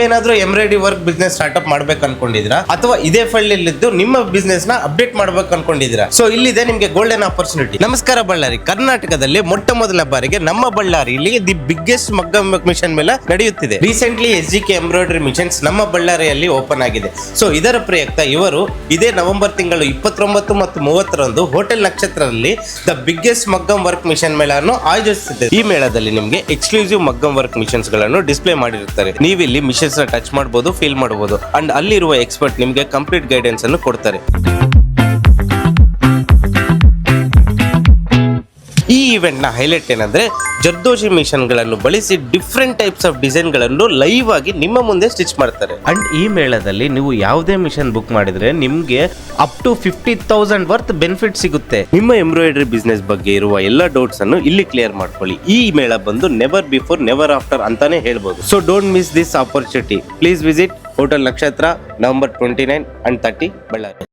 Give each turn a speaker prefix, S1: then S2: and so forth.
S1: ನೀವೇನಾದ್ರೂ embroidery work business startup ಮಾಡ್ಬೇಕು ಅನ್ಕೊಂಡಿದ್ದೀರಾ ಅಥವಾ ಇದೇ ಫೀಲ್ಡ್ ಇದ್ದು ನಿಮ್ಮ ಬಿಸ್ನೆಸ್ ನ ಅಪ್ಡೇಟ್ ಮಾಡ್ಬೇಕು ಅನ್ಕೊಂಡಿದ್ದೀರಾ? ಸೊ ಇಲ್ಲಿದೆ ನಿಮ್ಗೆ ಗೋಲ್ಡನ್ ಆಪರ್ಚುನಿಟಿ. ನಮಸ್ಕಾರ ಬಳ್ಳಾರಿ. ಕರ್ನಾಟಕದಲ್ಲಿ ಮೊಟ್ಟ ಮೊದಲ ಬಾರಿಗೆ ನಮ್ಮ ಬಳ್ಳಾರಿಯಲ್ಲಿ the biggest maggam work mission ಮೇಲೆ ನಡೆಯುತ್ತಿದೆ. ರೀಸೆಂಟ್ಲಿ SGK ಎಂಬ್ರಾಯ್ಡರಿ ಮಿಷನ್ಸ್ ನಮ್ಮ ಬಳ್ಳಾರಿಯಲ್ಲಿ ಓಪನ್ ಆಗಿದೆ. ಸೊ ಇದರ ಪ್ರಯುಕ್ತ ಇವರು ಇದೇ ನವೆಂಬರ್ ತಿಂಗಳು 29 ಮತ್ತು 30ರಂದು ಹೋಟೆಲ್ ನಕ್ಷತ್ರದಲ್ಲಿ the biggest maggam work machine ಮೇಳವನ್ನು ಆಯೋಜಿಸುತ್ತಿದೆ. ಈ ಮೇಳದಲ್ಲಿ ನಿಮಗೆ ಎಕ್ಸ್ಕ್ಲೂಸಿವ್ ಮಗ್ಗಂ ವರ್ಕ್ ಮಿಷನ್ಸ್ ಗಳನ್ನು ಡಿಸ್ಪ್ಲೇ ಮಾಡಿರುತ್ತಾರೆ. ನೀವಿಲ್ಲಿ ಮಿಷನ್ಸ್ ನ ಟಚ್ ಮಾಡಬಹುದು, ಫೀಲ್ ಮಾಡಬಹುದು ಅಂಡ್ ಅಲ್ಲಿರುವ ಎಕ್ಸ್ಪರ್ಟ್ ನಿಮಗೆ ಕಂಪ್ಲೀಟ್ ಗೈಡೆನ್ಸ್ ಅನ್ನು ಕೊಡ್ತಾರೆ. ಈ ಇವೆಂಟ್ ನ ಹೈಲೈಟ್ ಏನಂದ್ರೆ ಜರ್ದೋಶಿ ಮಿಷನ್ ಗಳನ್ನು ಬಳಸಿ ಡಿಫ್ರೆಂಟ್ ಟೈಪ್ಸ್ ಆಫ್ ಡಿಸೈನ್ ಗಳನ್ನು ಲೈವ್ ಆಗಿ ನಿಮ್ಮ ಮುಂದೆ ಸ್ಟಿಚ್ ಮಾಡ್ತಾರೆ. ಅಂಡ್ ಈ ಮೇಳದಲ್ಲಿ ನೀವು ಯಾವುದೇ ಮಿಷನ್ ಬುಕ್ ಮಾಡಿದ್ರೆ ನಿಮ್ಗೆ ಅಪ್ ಟು 50,000 ವರ್ತ್ ಬೆನಿಫಿಟ್ ಸಿಗುತ್ತೆ. ನಿಮ್ಮ ಎಂಬ್ರಾಯ್ಡರಿ ಬಿಸ್ನೆಸ್ ಬಗ್ಗೆ ಇರುವ ಎಲ್ಲ ಡೌಟ್ಸ್ ಅನ್ನು ಇಲ್ಲಿ ಕ್ಲಿಯರ್ ಮಾಡ್ಕೊಳ್ಳಿ. ಈ ಮೇಳ ಬಂದು ನೆವರ್ ಬಿಫೋರ್ ನೆವರ್ ಆಫ್ಟರ್ ಅಂತಾನೆ ಹೇಳ್ಬೋದು. So don't miss this opportunity. Please visit hotel ನಕ್ಷತ್ರ ನವೆಂಬರ್ 29 and 30 ಬಳ್ಳಾರಿ.